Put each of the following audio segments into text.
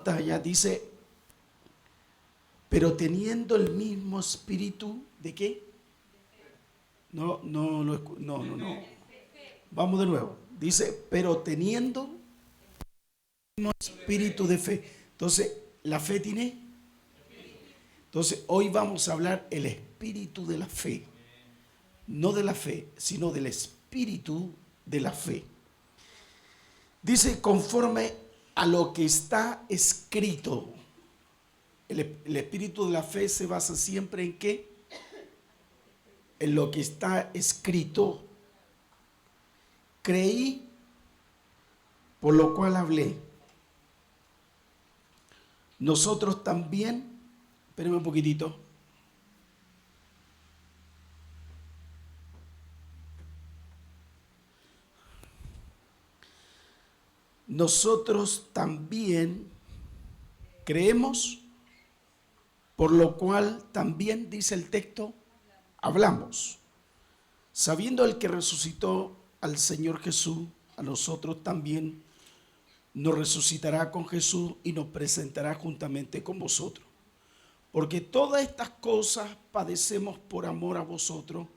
pantalla dice, pero teniendo el mismo espíritu de qué? No. Vamos de nuevo. Dice, pero teniendo el mismo espíritu de fe. Entonces, la fe tiene. Entonces, hoy vamos a hablar el espíritu de la fe. No de la fe, sino del espíritu de la fe. Dice, conforme a lo que está escrito. El espíritu de la fe se basa siempre en qué? En lo que está escrito. Creí, por lo cual hablé. Nosotros también, espérenme un poquitito. Nosotros también creemos, por lo cual también dice el texto, hablamos. Sabiendo el que resucitó al Señor Jesús, a nosotros también nos resucitará con Jesús y nos presentará juntamente con vosotros. Porque todas estas cosas padecemos por amor a vosotros,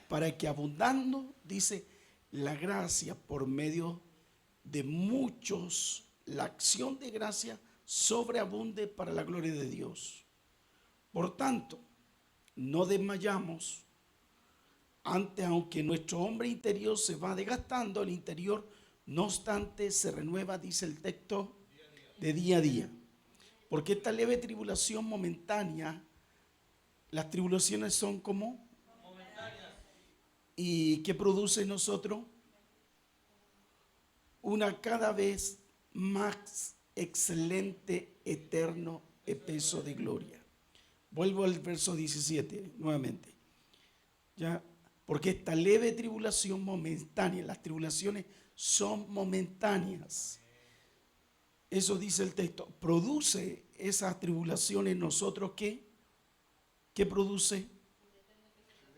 para que abundando, dice, la gracia por medio de muchos, la acción de gracia sobreabunde para la gloria de Dios. Por tanto, no desmayamos. Antes, aunque nuestro hombre interior se va desgastando, el interior, no obstante, se renueva, dice el texto, de día a día. Porque esta leve tribulación momentánea, las tribulaciones son como momentáneas. ¿Y qué produce en nosotros? Una cada vez más excelente, eterno peso de gloria. Vuelvo al verso 17 nuevamente. Ya, porque esta leve tribulación momentánea, las tribulaciones son momentáneas. Eso dice el texto. Produce esas tribulaciones en nosotros ¿qué? ¿Qué produce?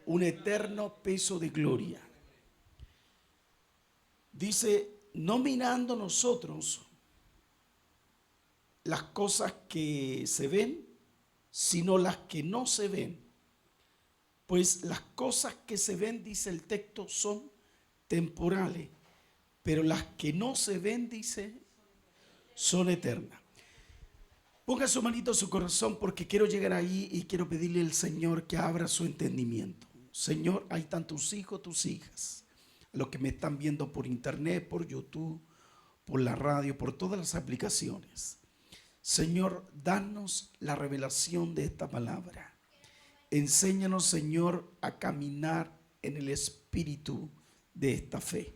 Un eterno peso de gloria. Dice, no mirando nosotros las cosas que se ven, sino las que no se ven. Pues las cosas que se ven, dice el texto, son temporales, pero las que no se ven, dice, son eternas. Ponga su manito a su corazón porque quiero llegar ahí y quiero pedirle al Señor que abra su entendimiento. Señor, hay tantos hijos, tus hijas, los que me están viendo por internet, por YouTube, por la radio, por todas las aplicaciones. Señor, danos la revelación de esta palabra. Enséñanos, Señor, a caminar en el espíritu de esta fe.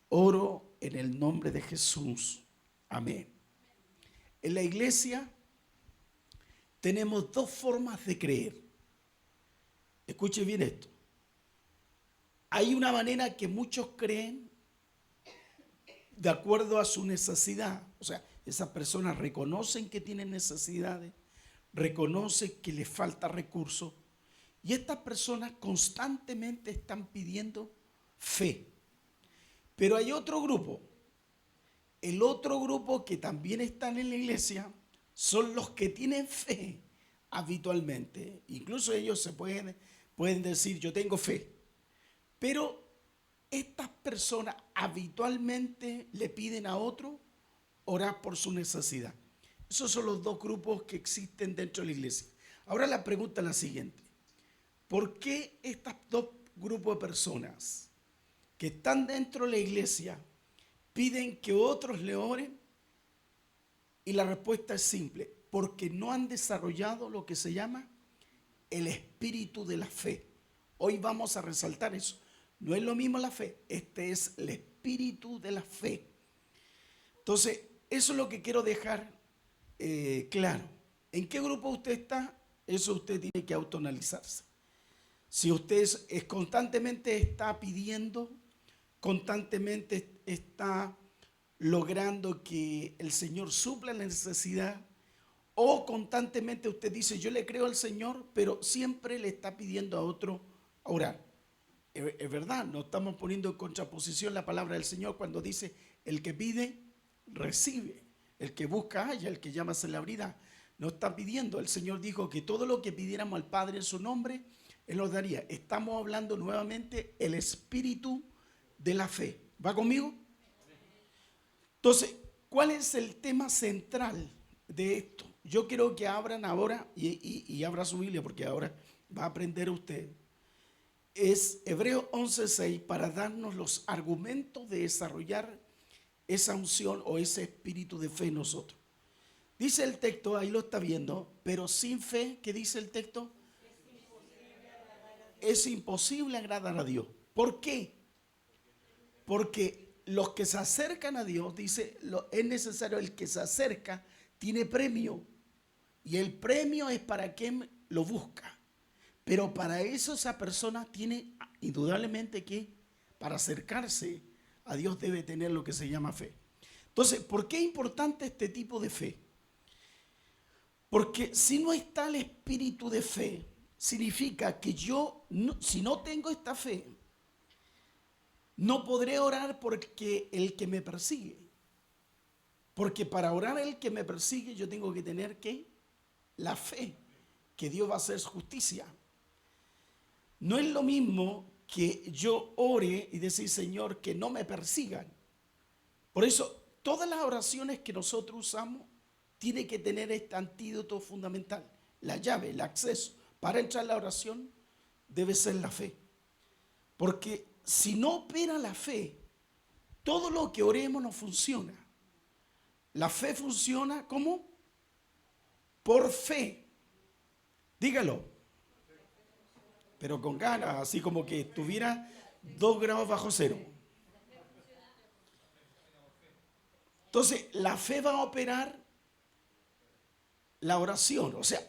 Oro en el nombre de Jesús. Amén. En la iglesia tenemos dos formas de creer. Escuche bien esto. Hay una manera que muchos creen de acuerdo a su necesidad. O sea, esas personas reconocen que tienen necesidades, reconocen que les falta recursos y estas personas constantemente están pidiendo fe. Pero hay otro grupo. El otro grupo que también están en la iglesia son los que tienen fe habitualmente. Incluso ellos se pueden decir, yo tengo fe. Pero estas personas habitualmente le piden a otro orar por su necesidad. Esos son los dos grupos que existen dentro de la iglesia. Ahora la pregunta es la siguiente. ¿Por qué estos dos grupos de personas que están dentro de la iglesia piden que otros le oren? Y la respuesta es simple, porque no han desarrollado lo que se llama el espíritu de la fe. Hoy vamos a resaltar eso. No es lo mismo la fe, este es el espíritu de la fe. Entonces, eso es lo que quiero dejar claro. ¿En qué grupo usted está? Eso usted tiene que autoanalizarse. Si usted constantemente está pidiendo, constantemente está logrando que el Señor supla la necesidad, o constantemente usted dice, yo le creo al Señor, pero siempre le está pidiendo a otro orar. Es verdad, no estamos poniendo en contraposición la palabra del Señor cuando dice, el que pide, recibe. El que busca halla, el que llama se le abrirá. No está pidiendo. El Señor dijo que todo lo que pidiéramos al Padre en su nombre, Él nos daría. Estamos hablando nuevamente el espíritu de la fe. ¿Va conmigo? Entonces, ¿cuál es el tema central de esto? Yo quiero que abran ahora y abra su Biblia porque ahora va a aprender usted. Es Hebreos 11:6 para darnos los argumentos de desarrollar esa unción o ese espíritu de fe en nosotros. Dice el texto, ahí lo está viendo, pero sin fe, ¿qué dice el texto? Es imposible agradar a Dios. ¿Por qué? Porque los que se acercan a Dios, dice, es necesario, el que se acerca tiene premio. Y el premio es para quien lo busca. Pero para eso esa persona tiene indudablemente que, para acercarse a Dios debe tener lo que se llama fe. Entonces, ¿por qué es importante este tipo de fe? Porque si no está el espíritu de fe, significa que yo, si no tengo esta fe, no podré orar porque el que me persigue. Porque para orar el que me persigue, yo tengo que tener ¿qué? La fe, que Dios va a hacer justicia. No es lo mismo que yo ore y decir, Señor, que no me persigan. Por eso, todas las oraciones que nosotros usamos tiene que tener este antídoto fundamental. La llave, el acceso para entrar a la oración debe ser la fe. Porque si no opera la fe, todo lo que oremos no funciona. La fe funciona ¿cómo? Por fe. Dígalo. Pero con ganas, así como que estuviera 2 grados bajo cero. Entonces, la fe va a operar la oración. O sea,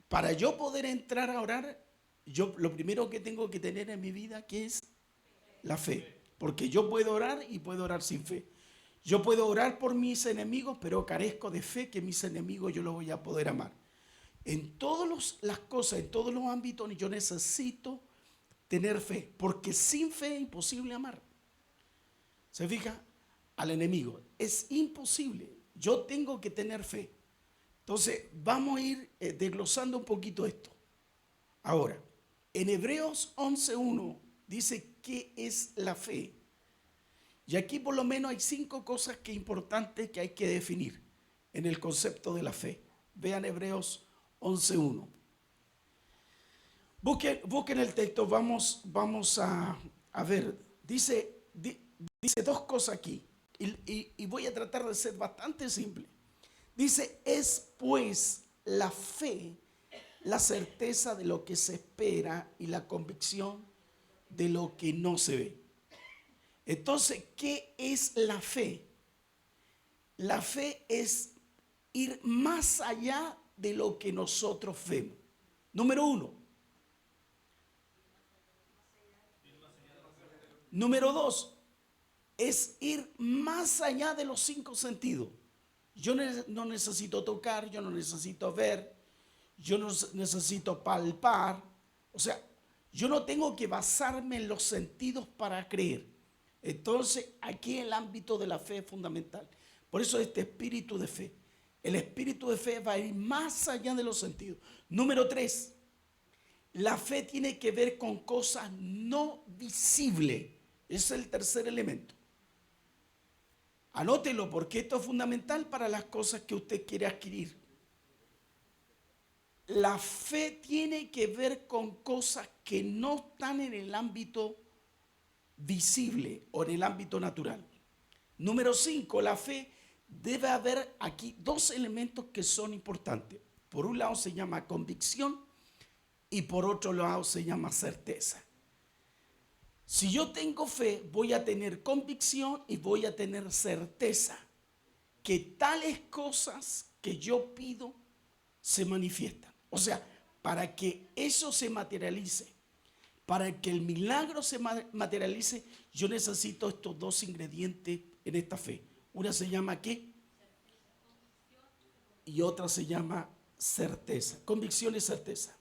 para yo poder entrar a orar, yo lo primero que tengo que tener en mi vida, ¿qué es? La fe. Porque yo puedo orar y puedo orar sin fe. Yo puedo orar por mis enemigos, pero carezco de fe que mis enemigos yo los voy a poder amar. En todas las cosas, en todos los ámbitos, yo necesito tener fe. Porque sin fe es imposible amar. ¿Se fija? Al enemigo. Es imposible. Yo tengo que tener fe. Entonces, vamos a ir desglosando un poquito esto. Ahora, en Hebreos 11:1 dice qué es la fe. Y aquí por lo menos hay 5 cosas que es importante que hay que definir en el concepto de la fe. Vean Hebreos 11:1. Busquen el texto, vamos a ver. Dice 2 cosas aquí y voy a tratar de ser bastante simple. Dice, es pues la fe, la certeza de lo que se espera y la convicción de lo que no se ve. Entonces, ¿qué es la fe? La fe es ir más allá de lo que nosotros vemos. Número 1. Número 2, es ir más allá de los 5 sentidos. Yo no necesito tocar, yo no necesito ver, yo no necesito palpar. O sea, yo no tengo que basarme en los sentidos para creer. Entonces, aquí el ámbito de la fe es fundamental. Por eso este espíritu de fe. El espíritu de fe va a ir más allá de los sentidos. Número 3, la fe tiene que ver con cosas no visibles. Ese es el tercer elemento. Anótelo porque esto es fundamental para las cosas que usted quiere adquirir. La fe tiene que ver con cosas que no están en el ámbito visible o en el ámbito natural. Número 5, la fe debe haber aquí 2 elementos que son importantes. Por un lado se llama convicción y por otro lado se llama certeza. Si yo tengo fe, voy a tener convicción y voy a tener certeza que tales cosas que yo pido se manifiestan. O sea, para que eso se materialice, para que el milagro se materialice, yo necesito estos 2 ingredientes en esta fe. Una se llama ¿qué? Y otra se llama certeza. Convicción y certeza.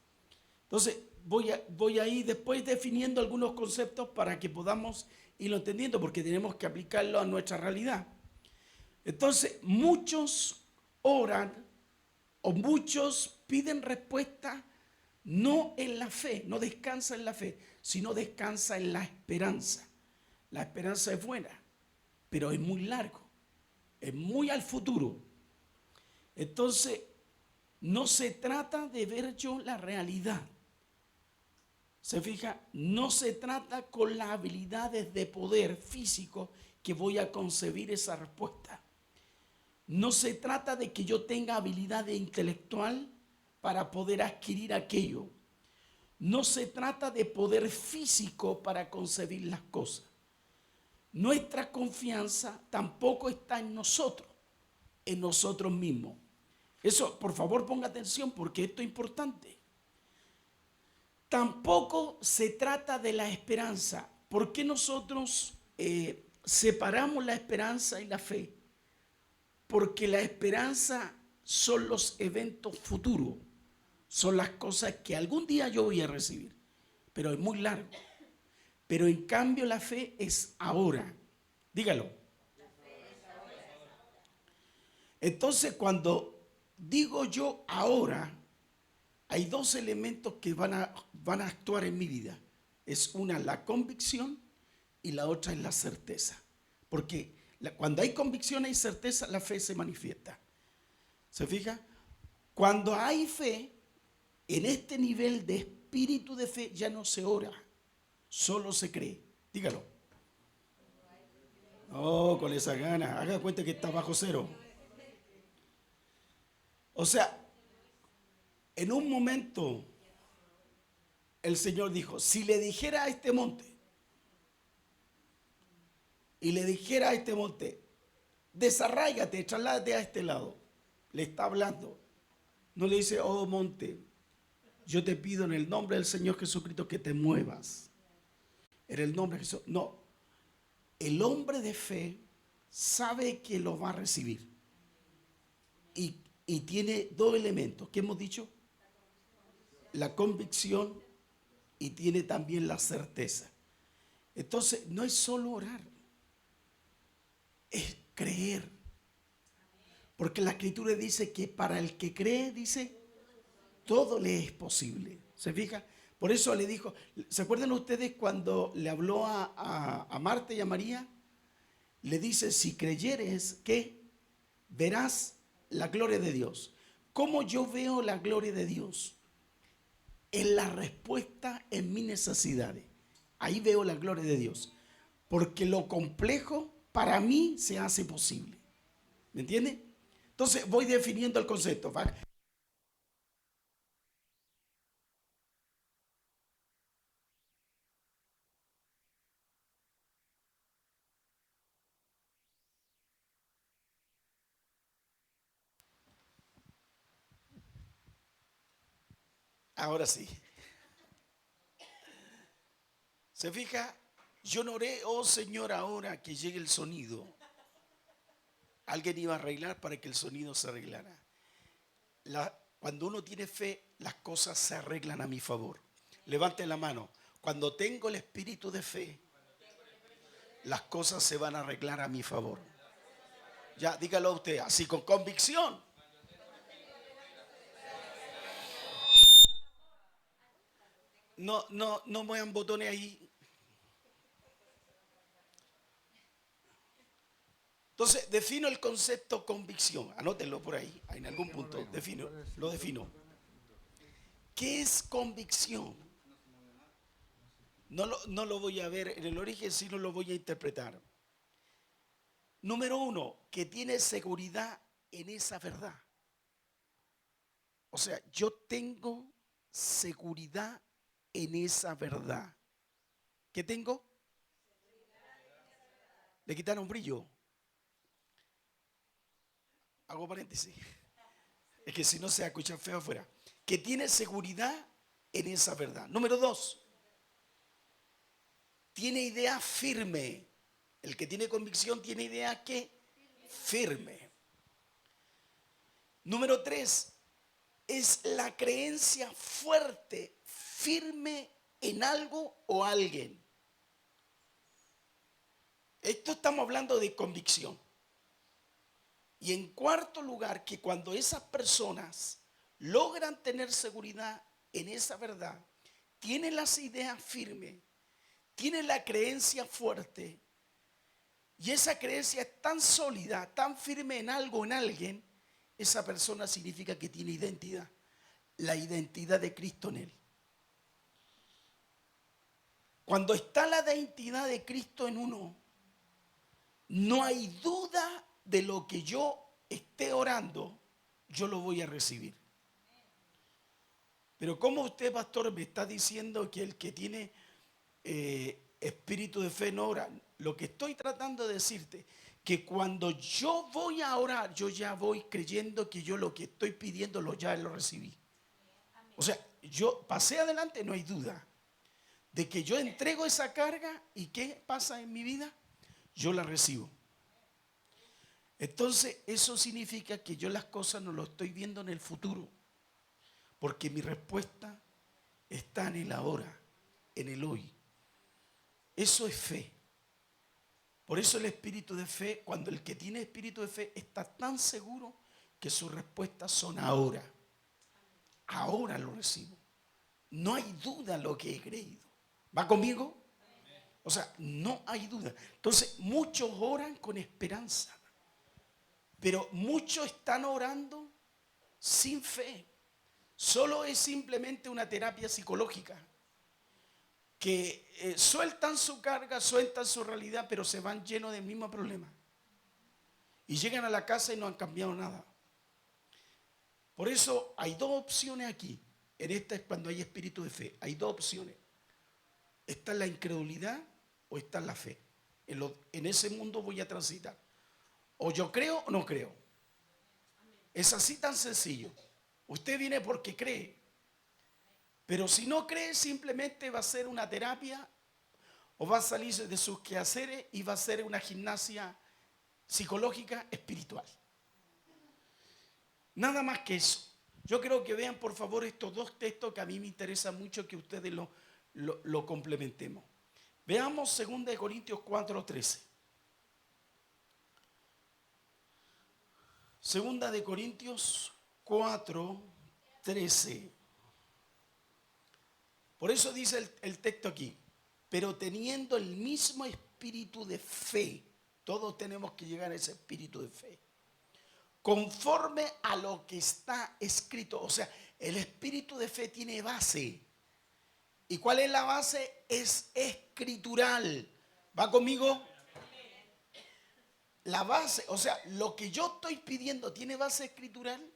Entonces, voy a ir después definiendo algunos conceptos para que podamos irlo entendiendo, porque tenemos que aplicarlo a nuestra realidad. Entonces, muchos oran o muchos piden respuesta no en la fe, no descansa en la fe, sino descansa en la esperanza. La esperanza es buena, pero es muy largo, es muy al futuro. Entonces, no se trata de ver yo la realidad. Se fija, no se trata con las habilidades de poder físico que voy a concebir esa respuesta. No se trata de que yo tenga habilidad intelectual para poder adquirir aquello. No se trata de poder físico para concebir las cosas. Nuestra confianza tampoco está en nosotros mismos. Eso, por favor, ponga atención porque esto es importante. Tampoco se trata de la esperanza. ¿Por qué nosotros separamos la esperanza y la fe? Porque la esperanza son los eventos futuros, son las cosas que algún día yo voy a recibir, pero es muy largo. Pero en cambio la fe es ahora. Dígalo. Entonces cuando digo yo ahora, hay dos elementos que van a actuar en mi vida. Es una la convicción y la otra es la certeza. Porque cuando hay convicción y certeza, la fe se manifiesta. ¿Se fija? Cuando hay fe, en este nivel de espíritu de fe ya no se ora, solo se cree. Dígalo. Oh, con esa gana. Haga cuenta que está bajo cero. O sea, en un momento el Señor dijo, si le dijera a este monte, y le dijera a este monte, desarráigate, trasládate a este lado, le está hablando. No le dice, oh monte, yo te pido en el nombre del Señor Jesucristo que te muevas. En el nombre de Jesús. No, el hombre de fe sabe que lo va a recibir. Y tiene dos elementos. ¿Qué hemos dicho? La convicción y tiene también la certeza. Entonces, no es solo orar, es creer. Porque la Escritura dice que para el que cree, dice, todo le es posible. ¿Se fija? Por eso le dijo, ¿se acuerdan ustedes cuando le habló a Marta y a María? Le dice, si creyeres, ¿qué? Verás la gloria de Dios. ¿Cómo yo veo la gloria de Dios? En la respuesta en mis necesidades. Ahí veo la gloria de Dios. Porque lo complejo para mí se hace posible. ¿Me entiende? Entonces voy definiendo el concepto. ¿Va? Ahora sí. ¿Se fija? Yo no oré, oh Señor, ahora que llegue el sonido. Alguien iba a arreglar para que el sonido se arreglara. Cuando uno tiene fe, las cosas se arreglan a mi favor. Levante la mano. Cuando tengo el espíritu de fe, las cosas se van a arreglar a mi favor. Ya, dígalo a usted, así con convicción. No muevan botones ahí. Entonces, defino el concepto convicción. Anótenlo por ahí, en algún punto. Lo defino. ¿Qué es convicción? No lo voy a ver en el origen, sino lo voy a interpretar. Número uno, que tiene seguridad en esa verdad. O sea, yo tengo seguridad en esa verdad. ¿Qué tengo? Le quitaron brillo. Hago paréntesis. Es que si no se escucha feo afuera. Que tiene seguridad en esa verdad. Número dos, tiene idea firme. El que tiene convicción tiene idea ¿qué? Firme. Número tres, es la creencia fuerte, firme en algo o alguien. Esto estamos hablando de convicción. Y en cuarto lugar, que cuando esas personas logran tener seguridad en esa verdad, tienen las ideas firmes, tienen la creencia fuerte, y esa creencia es tan sólida, tan firme en algo, en alguien, esa persona significa que tiene identidad, la identidad de Cristo en él. Cuando está la identidad de Cristo en uno, no hay duda de lo que yo esté orando, yo lo voy a recibir. Pero ¿cómo usted, pastor, me está diciendo que el que tiene espíritu de fe no ora? Lo que estoy tratando de decirte, que cuando yo voy a orar, yo ya voy creyendo que yo lo que estoy pidiendo ya lo recibí. O sea, yo pasé adelante, no hay duda de que yo entrego esa carga y ¿qué pasa en mi vida? Yo la recibo. Entonces, eso significa que yo las cosas no lo estoy viendo en el futuro, porque mi respuesta está en el ahora, en el hoy. Eso es fe. Por eso el espíritu de fe, cuando el que tiene espíritu de fe está tan seguro que sus respuestas son ahora. Ahora lo recibo. No hay duda en lo que he creído. ¿Va conmigo? O sea, no hay duda. Entonces, muchos oran con esperanza, pero muchos están orando sin fe. Solo es simplemente una terapia psicológica que sueltan su carga, sueltan su realidad, pero se van llenos del mismo problema. Y llegan a la casa y no han cambiado nada. Por eso hay dos opciones aquí. En esta es cuando hay espíritu de fe. Hay dos opciones. Está la incredulidad o está la fe. En ese mundo voy a transitar. O yo creo o no creo. Es así tan sencillo. Usted viene porque cree. Pero si no cree, simplemente va a ser una terapia o va a salir de sus quehaceres y va a ser una gimnasia psicológica espiritual. Nada más que eso. Yo creo que vean por favor estos dos textos que a mí me interesa mucho que ustedes lo complementemos. Veamos 2 Corintios 4:13. 2 Corintios 4:13. Por eso dice el texto aquí, pero teniendo el mismo espíritu de fe, todos tenemos que llegar a ese espíritu de fe, conforme a lo que está escrito. O sea, el espíritu de fe tiene base. ¿Y cuál es la base? Es escritural. ¿Va conmigo? La base, o sea, lo que yo estoy pidiendo, ¿tiene base escritural?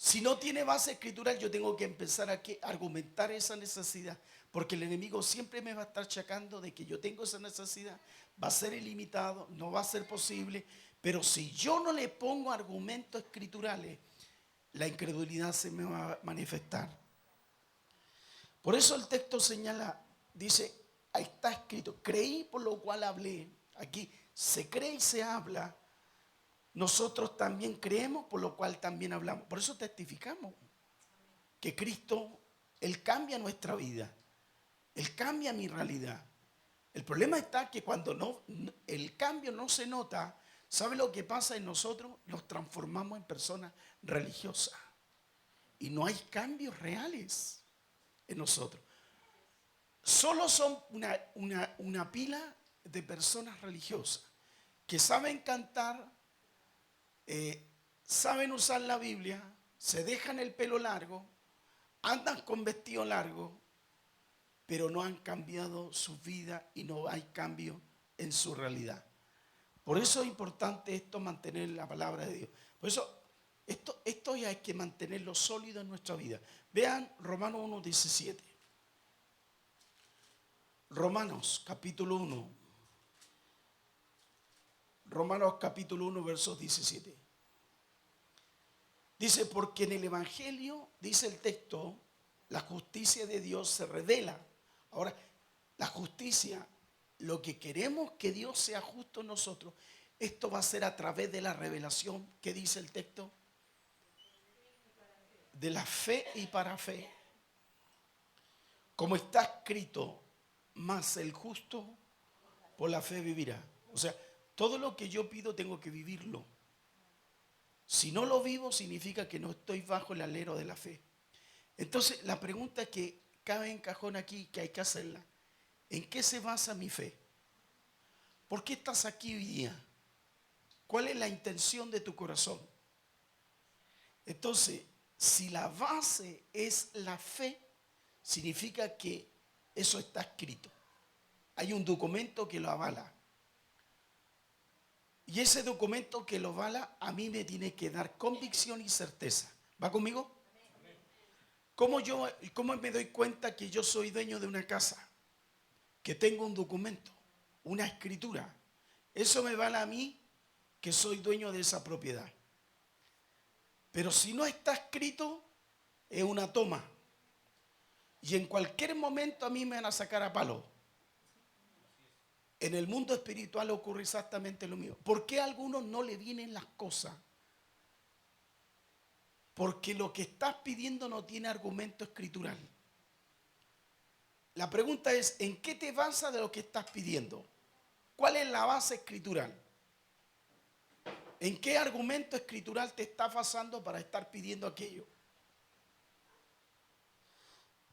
Si no tiene base escritural, yo tengo que empezar a argumentar esa necesidad, porque el enemigo siempre me va a estar achacando de que yo tengo esa necesidad, va a ser ilimitado, no va a ser posible, pero si yo no le pongo argumentos escriturales, la incredulidad se me va a manifestar. Por eso el texto señala, dice, ahí está escrito, creí por lo cual hablé. Aquí se cree y se habla. Nosotros también creemos, por lo cual también hablamos. Por eso testificamos que Cristo, Él cambia nuestra vida. Él cambia mi realidad. El problema está que cuando el cambio no se nota, ¿sabe lo que pasa en nosotros? Nos transformamos en personas religiosas. Y no hay cambios reales en nosotros. Solo son una pila de personas religiosas que saben cantar, saben usar la Biblia, se dejan el pelo largo, andan con vestido largo, pero no han cambiado su vida y no hay cambio en su realidad. Por eso es importante esto, mantener la palabra de Dios. Por eso esto ya hay que mantenerlo sólido en nuestra vida. Vean Romanos 1:17. Romanos capítulo 1. Romanos capítulo 1, versos 17. Dice, porque en el Evangelio, dice el texto, la justicia de Dios se revela. Ahora, la justicia, lo que queremos que Dios sea justo en nosotros, esto va a ser a través de la revelación. ¿Qué dice el texto? De la fe y para fe. Como está escrito, más el justo por la fe vivirá. O sea, todo lo que yo pido tengo que vivirlo. Si no lo vivo, significa que no estoy bajo el alero de la fe. Entonces, la pregunta que cabe en cajón aquí, que hay que hacerla, ¿en qué se basa mi fe? ¿Por qué estás aquí hoy día? ¿Cuál es la intención de tu corazón? Entonces, si la base es la fe, significa que eso está escrito. Hay un documento que lo avala. Y ese documento que lo avala a mí me tiene que dar convicción y certeza. ¿Va conmigo? ¿Cómo me doy cuenta que yo soy dueño de una casa? Que tengo un documento, una escritura. Eso me vale a mí que soy dueño de esa propiedad. Pero si no está escrito, es una toma. Y en cualquier momento a mí me van a sacar a palo. En el mundo espiritual ocurre exactamente lo mismo. ¿Por qué a algunos no le vienen las cosas? Porque lo que estás pidiendo no tiene argumento escritural. La pregunta es, ¿en qué te basas de lo que estás pidiendo? ¿Cuál es la base escritural? ¿En qué argumento escritural te estás basando para estar pidiendo aquello?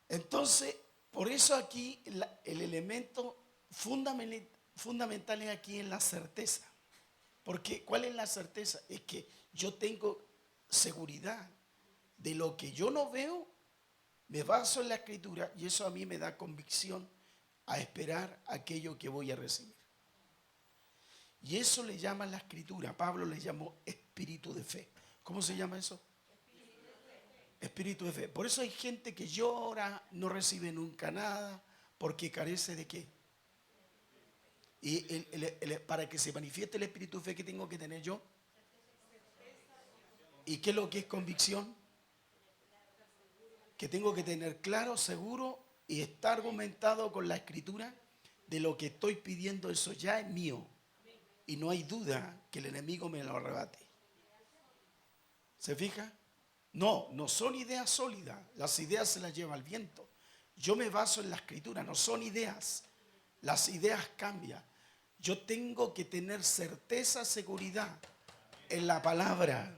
Entonces, por eso aquí el elemento fundamental es aquí en la certeza. Porque, ¿cuál es la certeza? Es que yo tengo seguridad de lo que yo no veo, me baso en la escritura y eso a mí me da convicción a esperar aquello que voy a recibir. Y eso le llama la escritura. Pablo le llamó espíritu de fe. ¿Cómo se llama eso? Espíritu de fe. Por eso hay gente que llora, no recibe nunca nada, porque carece de qué. Y para que se manifieste el espíritu de fe que tengo que tener yo. ¿Y qué es lo que es convicción? Que tengo que tener claro, seguro y estar argumentado con la escritura de lo que estoy pidiendo, eso ya es mío. Y no hay duda que el enemigo me lo arrebate. ¿Se fija? No son ideas sólidas. Las ideas se las lleva el viento. Yo me baso en la escritura, no son ideas. Las ideas cambian. Yo tengo que tener certeza, seguridad en la palabra.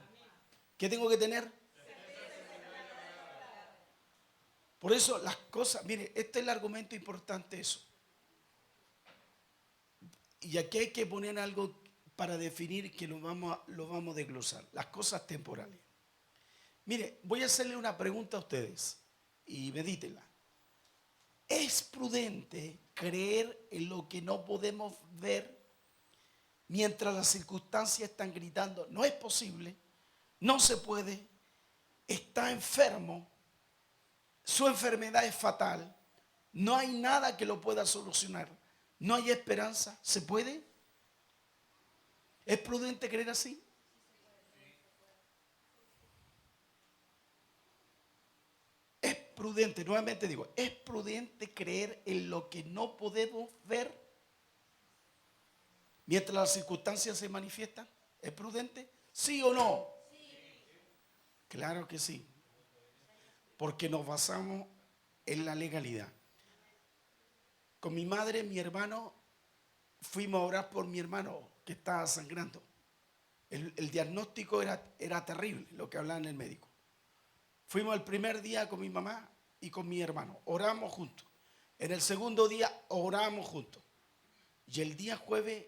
¿Qué tengo que tener? Por eso las cosas, mire, este es el argumento importante eso. Y aquí hay que poner algo para definir que lo vamos a desglosar. Las cosas temporales. Mire, voy a hacerle una pregunta a ustedes y medítenla. ¿Es prudente creer en lo que no podemos ver mientras las circunstancias están gritando? No es posible, no se puede, está enfermo, su enfermedad es fatal, no hay nada que lo pueda solucionar, no hay esperanza. ¿Se puede? ¿Es prudente creer así? Es prudente, nuevamente digo, es prudente creer en lo que no podemos ver mientras las circunstancias se manifiestan. ¿Es prudente? ¿Sí o no? Claro que sí, porque nos basamos en la legalidad. Con mi madre, mi hermano, fuimos a orar por mi hermano que estaba sangrando. El diagnóstico era terrible, lo que hablaba en el médico. Fuimos el primer día con mi mamá y con mi hermano. Oramos juntos. En el segundo día oramos juntos. Y el día jueves,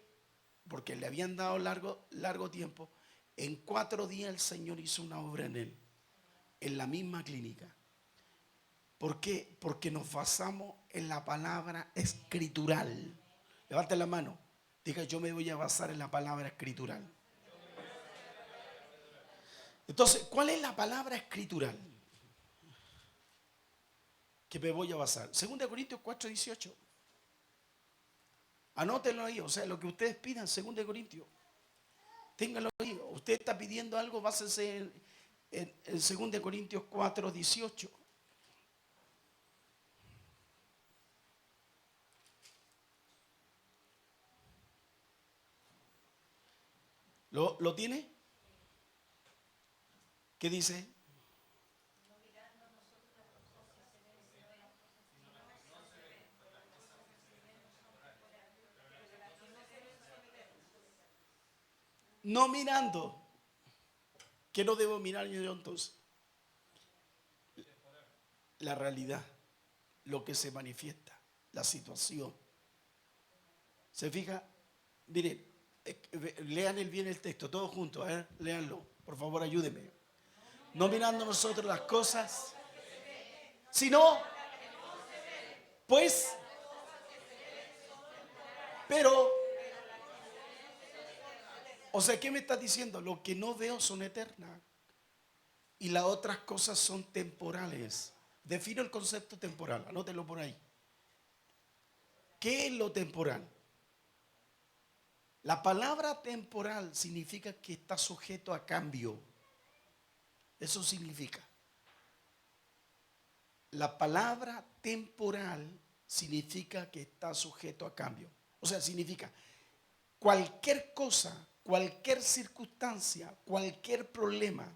porque le habían dado largo tiempo, en 4 días el Señor hizo una obra en él, en la misma clínica. ¿Por qué? Porque nos basamos en la palabra escritural. Levante la mano. Diga, yo me voy a basar en la palabra escritural. Entonces, ¿cuál es la palabra escritural que me voy a basar? 2 Corintios 4:18. Anótenlo ahí, o sea, lo que ustedes pidan, 2 Corintios. Ténganlo ahí. Usted está pidiendo algo, básese en 2 Corintios 4:18. ¿Lo tiene? ¿Qué dice? No mirando. ¿Qué no debo mirar yo entonces? La realidad, lo que se manifiesta, la situación. ¿Se fija? Miren, lean bien el texto, todos juntos, léanlo. Por favor, ayúdenme. No mirando nosotros las cosas, sino, pues, pero, o sea, ¿qué me estás diciendo? Lo que no veo son eternas y las otras cosas son temporales. Defino el concepto temporal, anótelo por ahí. ¿Qué es lo temporal? La palabra temporal significa que está sujeto a cambio. Eso significa. La palabra temporal significa que está sujeto a cambio. O sea, significa cualquier cosa, cualquier circunstancia, cualquier problema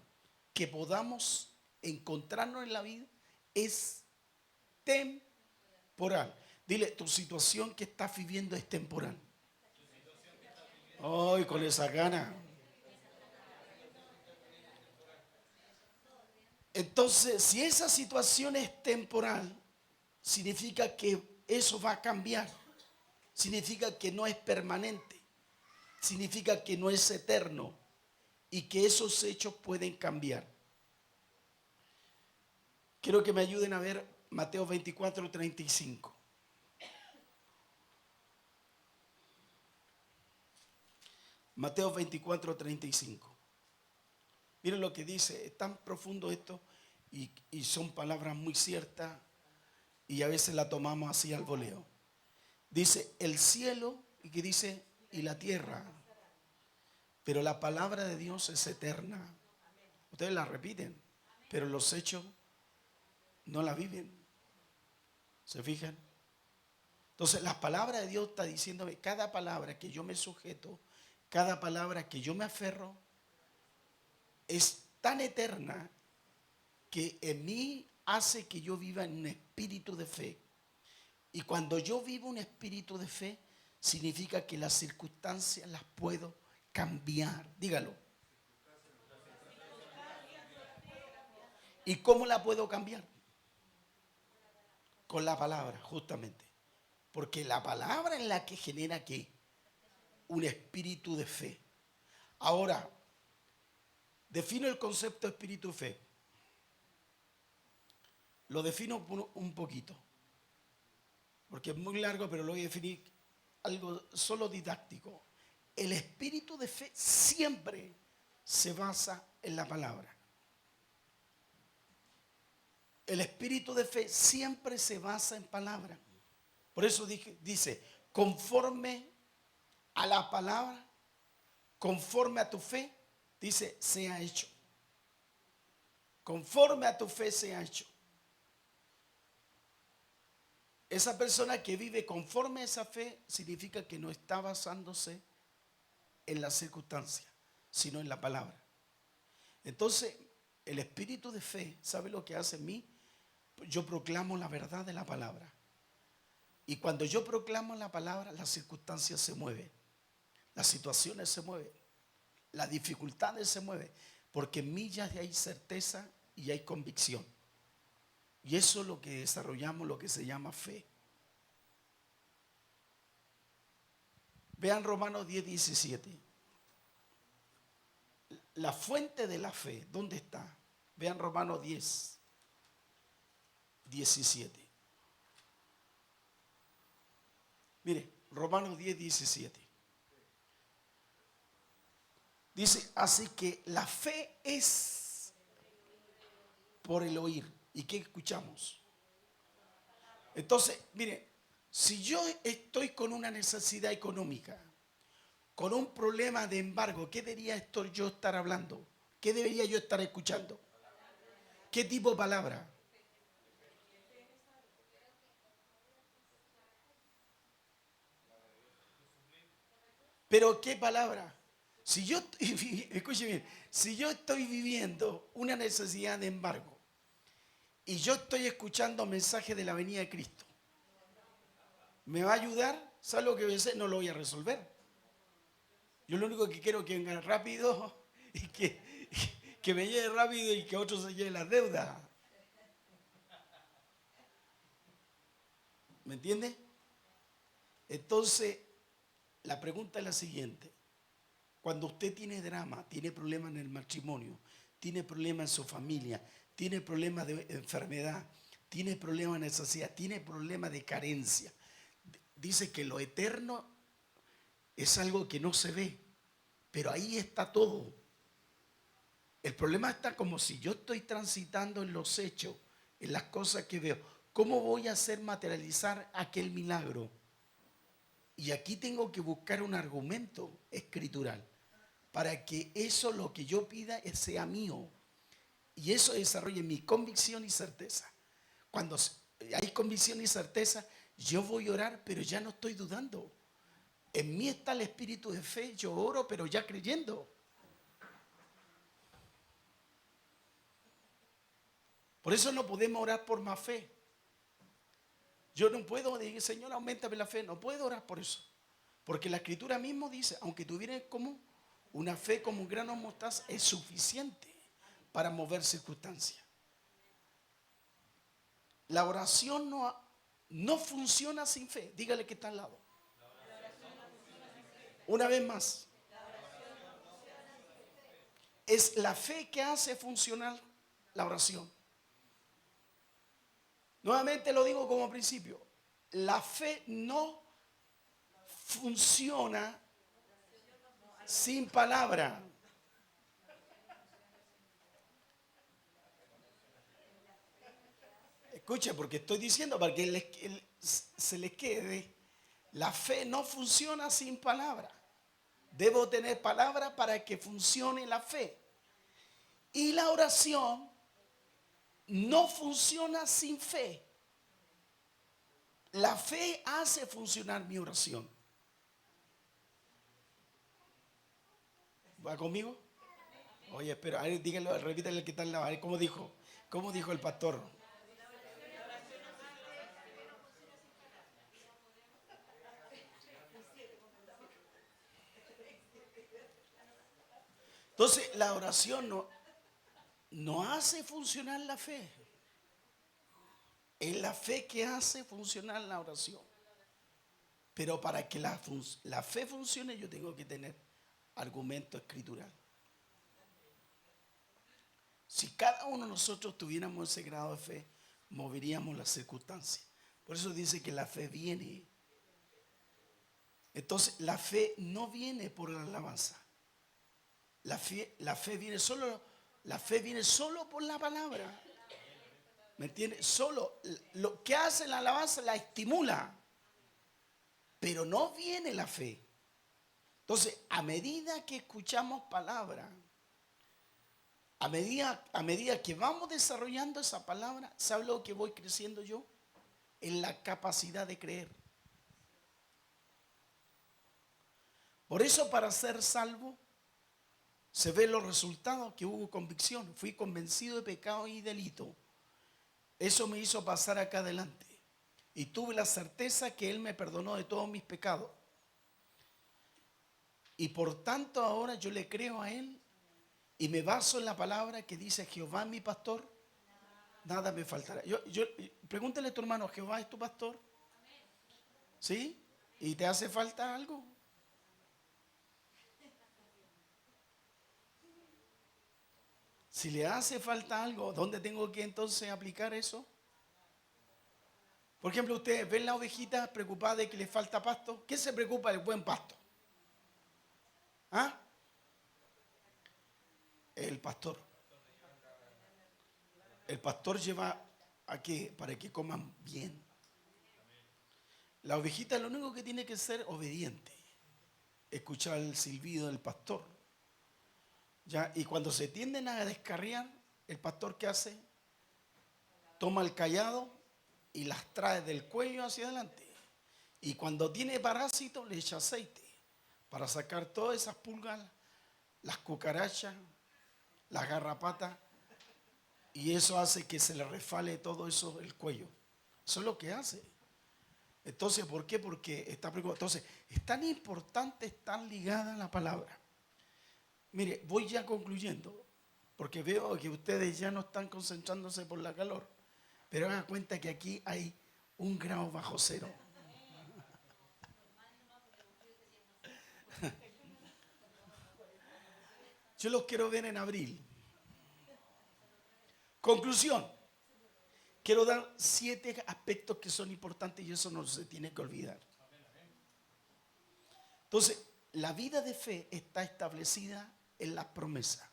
que podamos encontrarnos en la vida es temporal. Dile, tu situación que estás viviendo es temporal. Ay, con esa gana. Entonces, si esa situación es temporal, significa que eso va a cambiar. Significa que no es permanente. Significa que no es eterno. Y que esos hechos pueden cambiar. Quiero que me ayuden a ver Mateo 24:35. Mateo 24:35. Miren lo que dice, es tan profundo esto y son palabras muy ciertas y a veces la tomamos así al voleo. Dice el cielo y que dice y la tierra, pero la palabra de Dios es eterna. Ustedes la repiten, pero los hechos no la viven. ¿Se fijan? Entonces la palabra de Dios está diciéndome, cada palabra que yo me sujeto, cada palabra que yo me aferro, es tan eterna que en mí hace que yo viva en un espíritu de fe. Y cuando yo vivo un espíritu de fe, significa que las circunstancias las puedo cambiar. Dígalo. ¿Y cómo la puedo cambiar? Con la palabra, justamente. Porque la palabra es la que genera ¿qué? Un espíritu de fe. Ahora, defino el concepto de espíritu de fe. Lo defino un poquito. Porque es muy largo, pero lo voy a definir algo solo didáctico. El espíritu de fe siempre se basa en la palabra. El espíritu de fe siempre se basa en palabra. Por eso dice, conforme a la palabra, conforme a tu fe, dice, sea hecho. Conforme a tu fe sea hecho. Esa persona que vive conforme a esa fe significa que no está basándose en las circunstancias, sino en la palabra. Entonces, el espíritu de fe, ¿sabe lo que hace en mí? Yo proclamo la verdad de la palabra. Y cuando yo proclamo la palabra, las circunstancias se mueven, las situaciones se mueven, las dificultades se mueven, porque en mí ya hay certeza y hay convicción. Y eso es lo que desarrollamos, lo que se llama fe. Vean Romanos 10:17. La fuente de la fe, ¿dónde está? Vean Romanos 10:17. Mire, Romanos 10:17. Dice, así que la fe es por el oír. ¿Y qué escuchamos? Entonces, mire, si yo estoy con una necesidad económica, con un problema de embargo, ¿qué debería yo estar hablando? ¿Qué debería yo estar escuchando? ¿Qué tipo de palabra? Pero ¿qué palabra? Si yo, escuche bien, si yo estoy viviendo una necesidad de embargo y yo estoy escuchando mensajes de la venida de Cristo, ¿me va a ayudar? ¿Sabe lo que voy a hacer? No lo voy a resolver. Yo lo único que quiero es que venga rápido y que me lleve rápido y que otro se lleve las deudas. ¿Me entiende? Entonces, la pregunta es la siguiente. Cuando usted tiene drama, tiene problemas en el matrimonio, tiene problemas en su familia, tiene problemas de enfermedad, tiene problemas de necesidad, tiene problemas de carencia, dice que lo eterno es algo que no se ve, pero ahí está todo. El problema está como si yo estoy transitando en los hechos, en las cosas que veo. ¿Cómo voy a hacer materializar aquel milagro? Y aquí tengo que buscar un argumento escritural para que eso, lo que yo pida, sea mío. Y eso desarrolle mi convicción y certeza. Cuando hay convicción y certeza, yo voy a orar, pero ya no estoy dudando. En mí está el espíritu de fe, yo oro, pero ya creyendo. Por eso no podemos orar por más fe. Yo no puedo decir, Señor, auméntame la fe. No puedo orar por eso. Porque la Escritura mismo dice, aunque tuviera como una fe como un grano de mostaza, es suficiente para mover circunstancias. La oración no funciona sin fe. Dígale que está al lado. Una vez más. Es la fe que hace funcionar la oración. Nuevamente lo digo como principio. La fe no funciona sin palabra. Escuche, porque estoy diciendo para que se les quede. La fe no funciona sin palabra. Debo tener palabra para que funcione la fe. Y la oración no funciona sin fe. La fe hace funcionar mi oración. ¿Va conmigo? Oye, espera, a ver, díganlo, repítale que está al lado. A ver, ¿cómo dijo? ¿Cómo dijo el pastor? Entonces, la oración no hace funcionar la fe. Es la fe que hace funcionar la oración. Pero para que la fe funcione, yo tengo que tener argumento escritural. Si cada uno de nosotros tuviéramos ese grado de fe, moveríamos las circunstancias. Por eso dice que la fe viene. Entonces, la fe no viene por la alabanza. La fe viene solo por la palabra. ¿Me entiendes? Solo lo que hace la alabanza la estimula. Pero no viene la fe. Entonces, a medida que escuchamos palabra, a medida que vamos desarrollando esa palabra, ¿sabe lo que voy creciendo yo? En la capacidad de creer. Por eso, para ser salvo, se ven los resultados, que hubo convicción. Fui convencido de pecado y delito. Eso me hizo pasar acá adelante. Y tuve la certeza que Él me perdonó de todos mis pecados. Y por tanto ahora yo le creo a Él y me baso en la palabra que dice: Jehová es mi pastor, nada me faltará. Pregúntale a tu hermano: ¿Jehová es tu pastor? ¿Sí? ¿Y te hace falta algo? Si le hace falta algo, ¿dónde tengo que entonces aplicar eso? Por ejemplo, ustedes ven la ovejita preocupada de que le falta pasto. ¿Qué se preocupa del buen pasto? ¿Ah? El pastor. El pastor lleva a qué? Para que coman bien. La ovejita lo único que tiene que ser obediente. Escuchar el silbido del pastor. ¿Ya? Y cuando se tienden a descarriar, el pastor, ¿qué hace? Toma el cayado y las trae del cuello hacia adelante. Y cuando tiene parásitos, le echa aceite para sacar todas esas pulgas, las cucarachas, las garrapatas. Y eso hace que se le resfale todo eso del cuello. Eso es lo que hace. Entonces, ¿por qué? Porque está preocupado. Entonces, es tan importante, es tan ligada a la palabra. Mire, voy ya concluyendo, porque veo que ustedes ya no están concentrándose por la calor, pero hagan cuenta que aquí hay 1 grado bajo cero. Yo los quiero ver en abril. Conclusión. Quiero dar 7 aspectos que son importantes y eso no se tiene que olvidar. Entonces, la vida de fe está establecida en las promesas.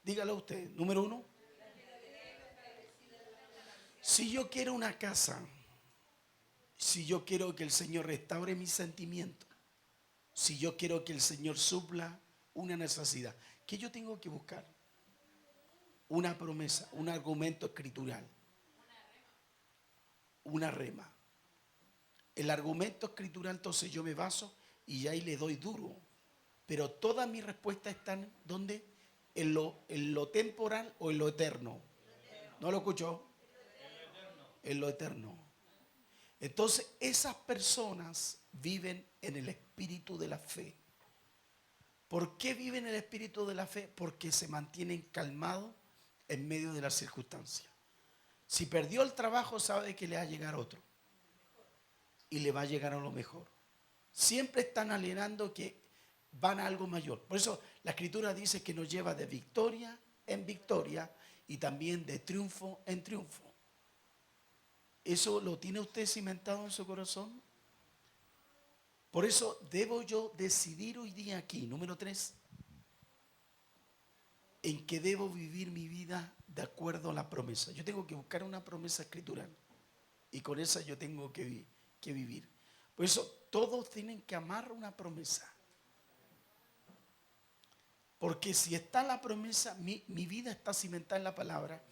Dígalo usted. Número 1. Si yo quiero una casa, si yo quiero que el Señor restaure mis sentimientos, si yo quiero que el Señor supla una necesidad, ¿qué yo tengo que buscar? Una promesa, un argumento escritural, una rema. El argumento escritural, entonces yo me baso y ahí le doy duro. Pero todas mis respuestas están, ¿dónde? En lo temporal o en lo eterno. ¿No lo escuchó? En lo eterno. Entonces, esas personas viven en el espíritu de la fe. ¿Por qué viven en el espíritu de la fe? Porque se mantienen calmados en medio de las circunstancias. Si perdió el trabajo, sabe que le va a llegar otro. Y le va a llegar a lo mejor. Siempre están alienando que van a algo mayor. Por eso la Escritura dice que nos lleva de victoria en victoria y también de triunfo en triunfo. ¿Eso lo tiene usted cimentado en su corazón? Por eso debo yo decidir hoy día aquí, número 3, en que debo vivir mi vida de acuerdo a la promesa. Yo tengo que buscar una promesa escritural y con esa yo tengo que vivir. Por eso todos tienen que amar una promesa. Porque si está la promesa, mi vida está cimentada en la palabra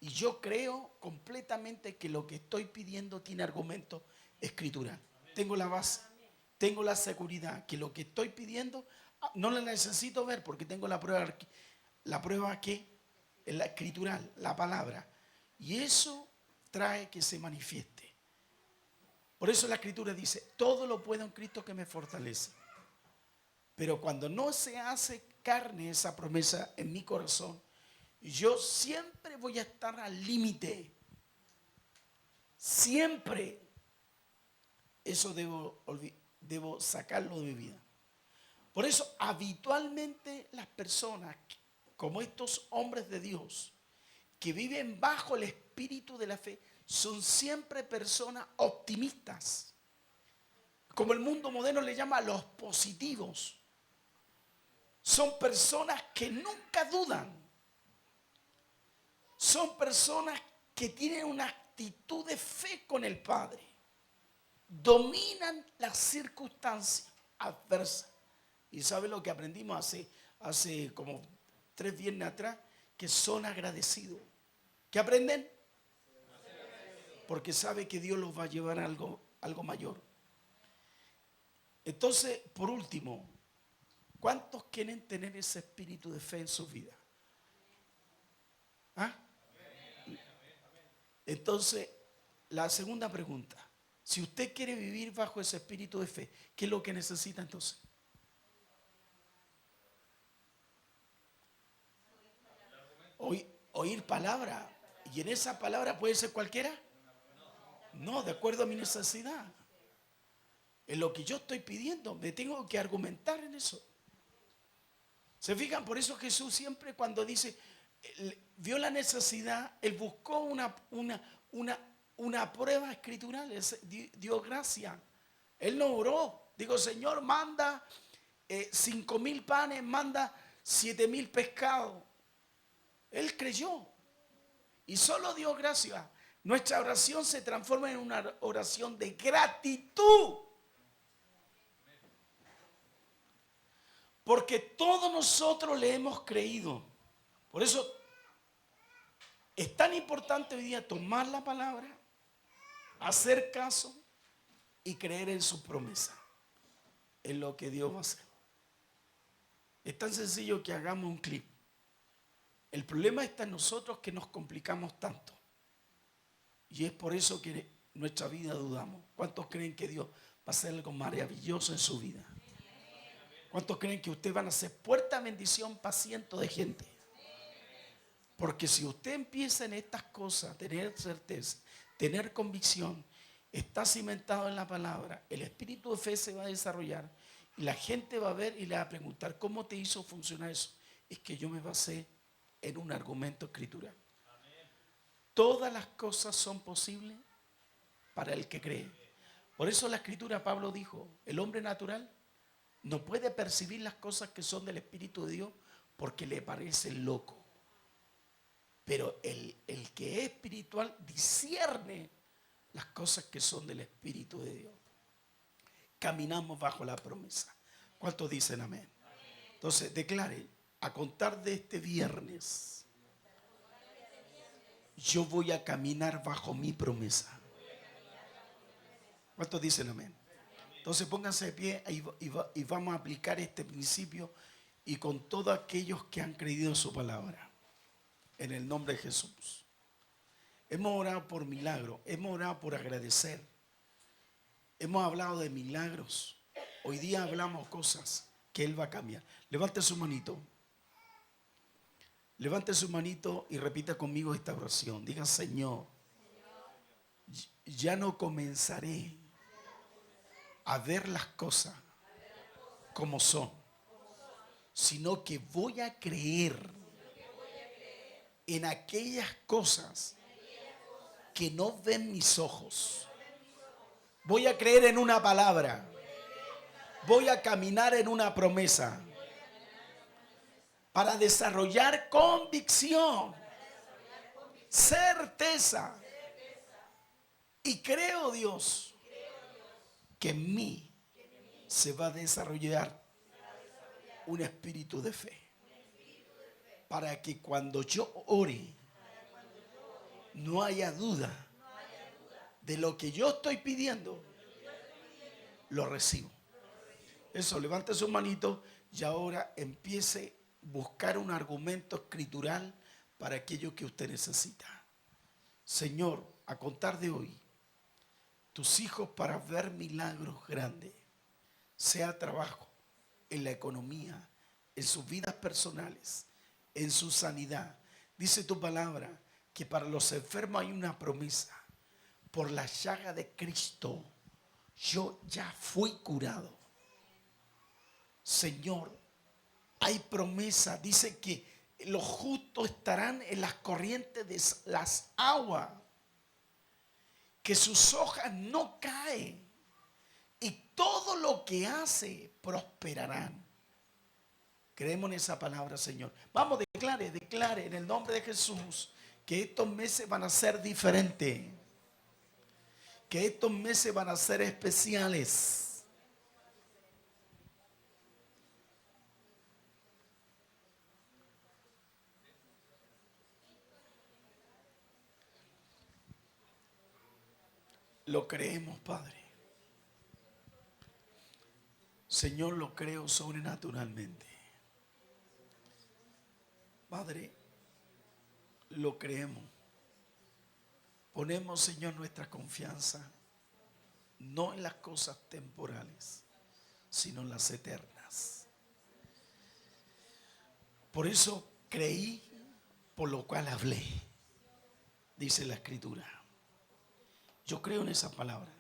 y yo creo completamente que lo que estoy pidiendo tiene argumento escritural. Tengo la base, tengo la seguridad que lo que estoy pidiendo no la necesito ver porque tengo la prueba que es la escritural, la palabra. Y eso trae que se manifieste. Por eso la Escritura dice, todo lo puedo en Cristo que me fortalece. Pero cuando no se hace carne esa promesa en mi corazón, yo siempre voy a estar al límite. Siempre. Eso debo sacarlo de mi vida. Por eso habitualmente las personas, como estos hombres de Dios, que viven bajo el espíritu de la fe, son siempre personas optimistas. Como el mundo moderno le llama los positivos. Son personas que nunca dudan. Son personas que tienen una actitud de fe con el Padre. Dominan las circunstancias adversas. Y ¿sabe lo que aprendimos hace como 3 viernes atrás? Que son agradecidos. ¿Qué aprenden? Porque sabe que Dios los va a llevar a algo mayor. Entonces, por último, ¿cuántos quieren tener ese espíritu de fe en su vida? ¿Ah? Entonces, la segunda pregunta. Si usted quiere vivir bajo ese espíritu de fe, ¿qué es lo que necesita entonces? Oír palabra. ¿Y en esa palabra puede ser cualquiera? No, de acuerdo a mi necesidad. En lo que yo estoy pidiendo, me tengo que argumentar en eso. ¿Se fijan? Por eso Jesús siempre cuando dice, vio la necesidad, Él buscó una prueba escritural, dio gracia. Él no oró. Digo, Señor, manda 5,000 panes, manda 7,000 pescados. Él creyó y solo dio gracia. Nuestra oración se transforma en una oración de gratitud. Porque todos nosotros le hemos creído. Por eso es tan importante hoy día tomar la palabra, hacer caso y creer en su promesa, en lo que Dios va a hacer. Es tan sencillo que hagamos un clic. El problema está en nosotros que nos complicamos tanto. Y es por eso que nuestra vida dudamos. ¿Cuántos creen que Dios va a hacer algo maravilloso en su vida? ¿Cuántos creen que ustedes van a ser puerta de bendición para cientos de gente? Porque si usted empieza en estas cosas, tener certeza, tener convicción, está cimentado en la palabra, el espíritu de fe se va a desarrollar y la gente va a ver y le va a preguntar, ¿cómo te hizo funcionar eso? Es que yo me basé en un argumento escritural. Todas las cosas son posibles para el que cree. Por eso la escritura, Pablo dijo, el hombre natural no puede percibir las cosas que son del Espíritu de Dios porque le parece loco. Pero el que es espiritual discierne las cosas que son del Espíritu de Dios. Caminamos bajo la promesa. ¿Cuántos dicen amén? Entonces, declare, a contar de este viernes, yo voy a caminar bajo mi promesa. ¿Cuántos dicen amén? Entonces pónganse de pie y vamos a aplicar este principio y con todos aquellos que han creído en su palabra. En el nombre de Jesús. Hemos orado por milagros, hemos orado por agradecer. Hemos hablado de milagros. Hoy día hablamos cosas que Él va a cambiar. Levante su manito. Levante su manito y repita conmigo esta oración. Diga, Señor, ya no comenzaré a ver las cosas como son, sino que voy a creer en aquellas cosas que no ven mis ojos. Voy a creer en una palabra. Voy a caminar en una promesa para desarrollar convicción, certeza. Y creo, Dios, que en mí se va a desarrollar un espíritu de fe. Para que cuando yo ore, no haya duda de lo que yo estoy pidiendo, lo recibo. Eso, levante su manito y ahora empiece a buscar un argumento escritural para aquello que usted necesita. Señor, a contar de hoy, tus hijos para ver milagros grandes, sea trabajo, en la economía, en sus vidas personales, en su sanidad. Dice tu palabra que para los enfermos hay una promesa. Por la llaga de Cristo, yo ya fui curado. Señor, hay promesa. Dice que los justos estarán en las corrientes de las aguas, que sus hojas no caen y todo lo que hace prosperarán. Creemos en esa palabra, Señor. Vamos, declare en el nombre de Jesús que estos meses van a ser diferentes, que estos meses van a ser especiales. Lo creemos, Padre. Señor, lo creo sobrenaturalmente. Padre, lo creemos. Ponemos, Señor, nuestra confianza no en las cosas temporales, sino en las eternas. Por eso creí, por lo cual hablé, dice la Escritura. Yo creo en esa palabra.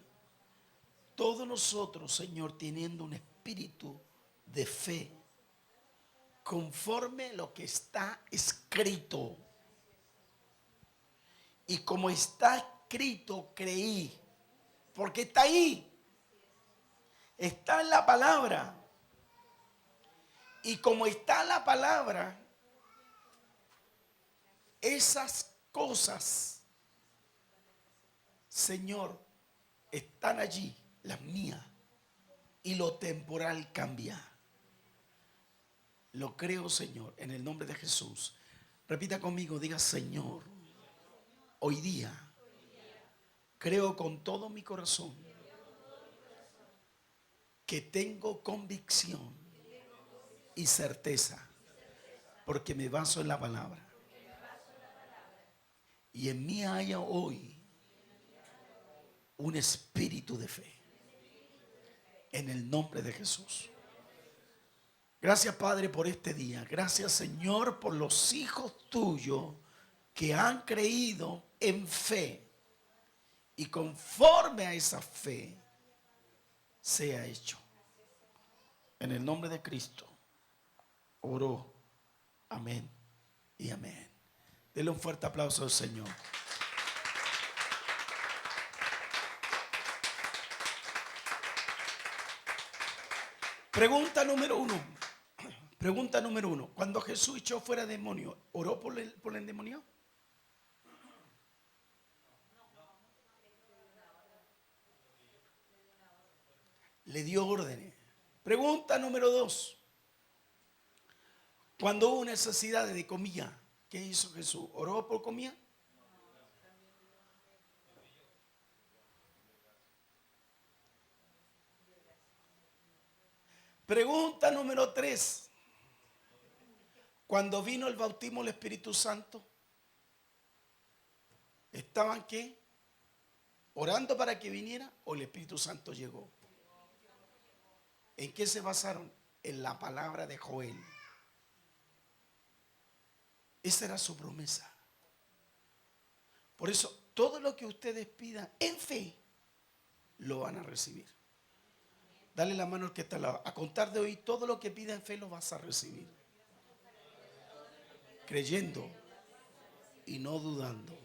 Todos nosotros, Señor, teniendo un espíritu de fe, conforme a lo que está escrito. Y como está escrito, creí. Porque está ahí. Está en la palabra. Y como está en la palabra, esas cosas, Señor, están allí, las mías. Y lo temporal cambia. Lo creo, Señor, en el nombre de Jesús. Repita conmigo, diga, Señor, hoy día creo con todo mi corazón que tengo convicción y certeza, porque me baso en la palabra. Y en mí haya hoy un espíritu de fe. En el nombre de Jesús. Gracias, Padre, por este día. Gracias, Señor, por los hijos tuyos que han creído en fe. Y conforme a esa fe, sea hecho. En el nombre de Cristo, oro. Amén y amén. Denle un fuerte aplauso al Señor. Pregunta número uno. Pregunta número uno. Cuando Jesús echó fuera demonio, ¿oró por el endemoniado? Le dio órdenes. Pregunta número dos. Cuando hubo necesidad de comida, ¿qué hizo Jesús? ¿Oró por comida? Pregunta número tres. Cuando vino el bautismo del Espíritu Santo, ¿estaban qué? ¿Orando para que viniera o el Espíritu Santo llegó? ¿En qué se basaron? En la palabra de Joel. Esa era su promesa. Por eso, todo lo que ustedes pidan en fe, lo van a recibir. Dale la mano al que está al lado. A contar de hoy, todo lo que pidan en fe lo vas a recibir. Creyendo y no dudando.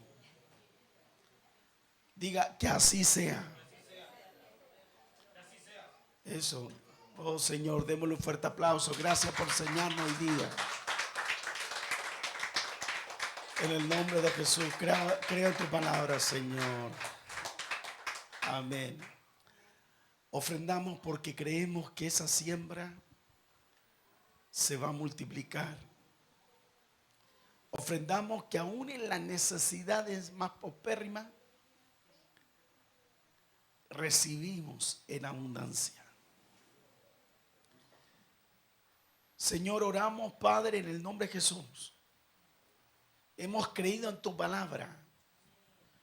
Diga que así sea. Eso. Oh Señor, démosle un fuerte aplauso. Gracias por enseñarnos hoy día. En el nombre de Jesús, creo en tu palabra, Señor. Amén. Ofrendamos porque creemos que esa siembra se va a multiplicar. Ofrendamos que aún en las necesidades más paupérrimas recibimos en abundancia. Señor, oramos, Padre, en el nombre de Jesús. Hemos creído en tu palabra.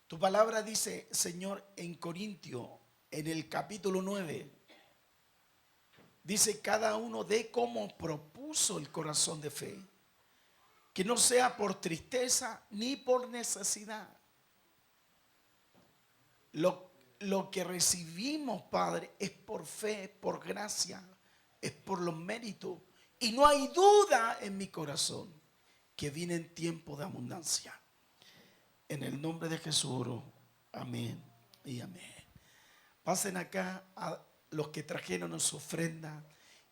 Tu palabra dice, Señor, en Corintios, en el capítulo 9, dice cada uno de cómo propuso el corazón de fe. Que no sea por tristeza ni por necesidad. Lo que recibimos, Padre, es por fe, por gracia, es por los méritos. Y no hay duda en mi corazón que viene en tiempo de abundancia. En el nombre de Jesús oro. Amén y amén. Pasen acá a los que trajeron su ofrenda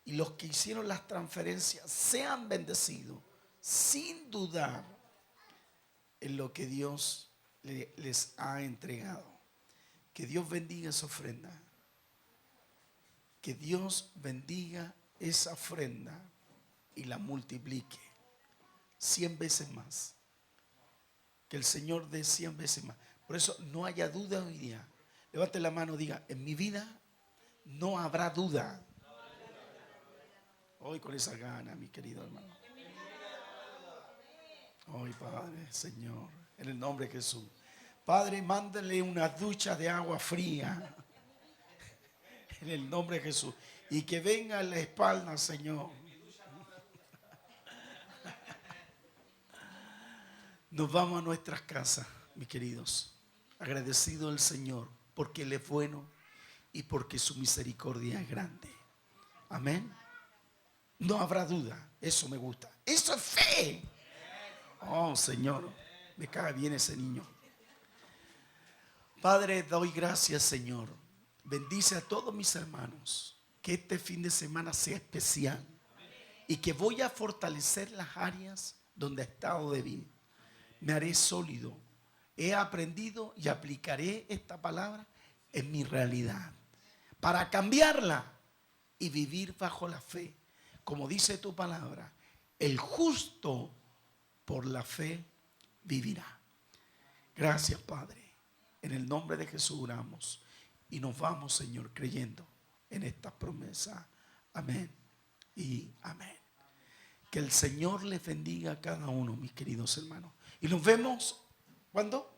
y los que hicieron las transferencias. Sean bendecidos sin dudar en lo que Dios les ha entregado. Que Dios bendiga esa ofrenda. Que Dios bendiga esa ofrenda y la multiplique 100 veces más. Que el Señor dé 100 veces más. Por eso no haya duda hoy día. Levante la mano, diga, en mi vida no habrá duda. Hoy con esa gana, mi querido hermano. Hoy, Padre, Señor, en el nombre de Jesús. Padre, mándale una ducha de agua fría. En el nombre de Jesús. Y que venga en la espalda, Señor. Nos vamos a nuestras casas, mis queridos. Agradecido al Señor porque Él es bueno y porque su misericordia es grande. Amén. No habrá duda. Eso me gusta. Eso es fe. Oh, Señor. Me cae bien ese niño. Padre, doy gracias, Señor. Bendice a todos mis hermanos. Que este fin de semana sea especial. Y que voy a fortalecer las áreas donde he estado débil. Me haré sólido. He aprendido y aplicaré esta palabra en mi realidad. Para cambiarla y vivir bajo la fe. Como dice tu palabra, el justo por la fe vivirá. Gracias, Padre. En el nombre de Jesús oramos. Y nos vamos, Señor, creyendo en esta promesa. Amén y amén. Que el Señor les bendiga a cada uno, mis queridos hermanos. Y nos vemos, ¿cuándo?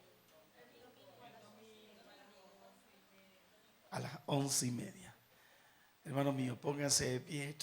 11:30. Hermano mío, póngase de pie.